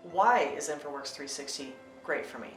Why is InfraWorks 360 great for me?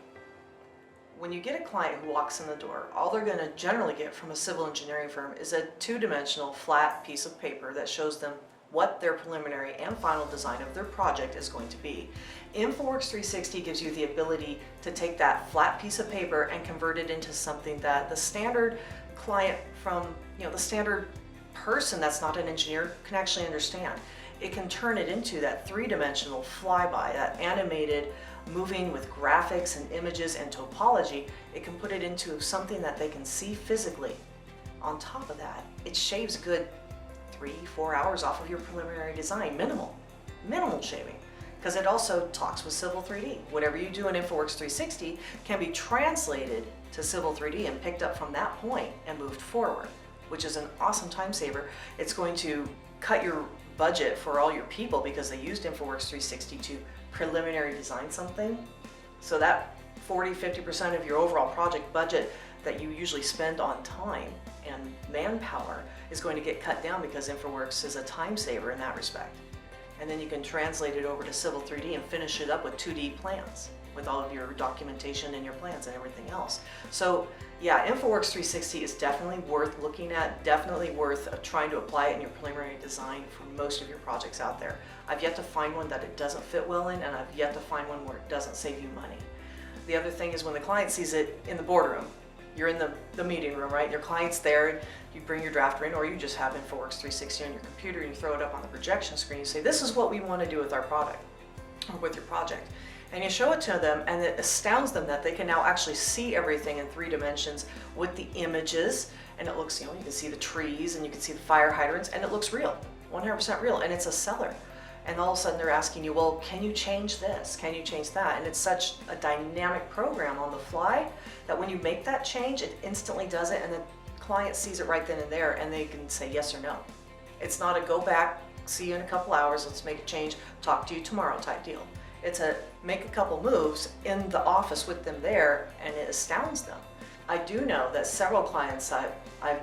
When you get a client who walks in the door, all they're going to generally get from a civil engineering firm is a two-dimensional flat piece of paper that shows them what their preliminary and final design of their project is going to be. InfraWorks 360 gives you the ability to take that flat piece of paper and convert it into something that the standard client from, the standard person that's not an engineer can actually understand. It can turn it into that three-dimensional flyby, that animated, moving with graphics and images and topology. It can put it into something that they can see physically. On top of that, it shaves a good 3-4 hours off of your preliminary design, minimal shaving, because it also talks with Civil 3D. Whatever you do in InfraWorks 360 can be translated to Civil 3D and picked up from that point and moved forward, which is an awesome time saver. It's going to cut your budget for all your people because they used InfraWorks 360 to preliminary design something. So that 40-50% of your overall project budget that you usually spend on time and manpower is going to get cut down because InfraWorks is a time saver in that respect. And then you can translate it over to Civil 3D and finish it up with 2D plans with all of your documentation and your plans and everything else. So yeah, InfraWorks 360 is definitely worth looking at, definitely worth trying to apply it in your preliminary design for most of your projects out there. I've yet to find one that it doesn't fit well in, and I've yet to find one where it doesn't save you money. The other thing is when the client sees it in the boardroom, you're in the meeting room, right? Your client's there, you bring your drafter in, or you just have InfraWorks 360 on your computer and you throw it up on the projection screen. You say, this is what we want to do with our product, or with your project. And you show it to them, and it astounds them that they can now actually see everything in 3 dimensions with the images, and it looks, you can see the trees and you can see the fire hydrants, and it looks real, 100% real, and it's a seller. And all of a sudden they're asking you, well, can you change this? Can you change that? And it's such a dynamic program on the fly that when you make that change, it instantly does it, and the client sees it right then and there, and they can say yes or no. It's not a go back, see you in a couple hours, let's make a change, talk to you tomorrow type deal. It's a make a couple moves in the office with them there, and it astounds them. I do know that several clients I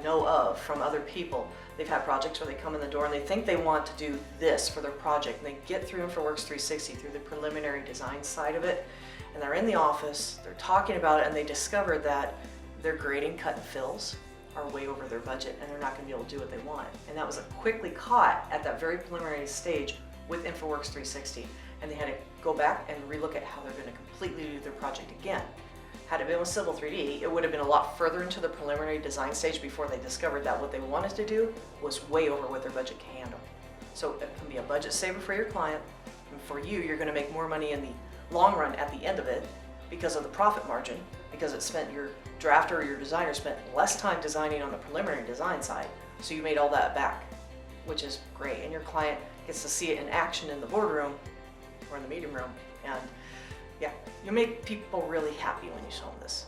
know of from other people, they've had projects where they come in the door and they think they want to do this for their project, and they get through InfraWorks 360 through the preliminary design side of it, and they're in the office, they're talking about it, and they discover that their grading cut and fills are way over their budget and they're not going to be able to do what they want. And that was quickly caught at that very preliminary stage with InfraWorks 360. And they had to go back and relook at how they're going to completely do their project again. Had it been with Civil 3D, it would have been a lot further into the preliminary design stage before they discovered that what they wanted to do was way over what their budget can handle. So it can be a budget saver for your client, and for you, you're going to make more money in the long run at the end of it because of the profit margin, because it spent your drafter or your designer spent less time designing on the preliminary design side, so you made all that back, which is great. And your client gets to see it in action in the boardroom or in the meeting room, and yeah, you make people really happy when you show them this.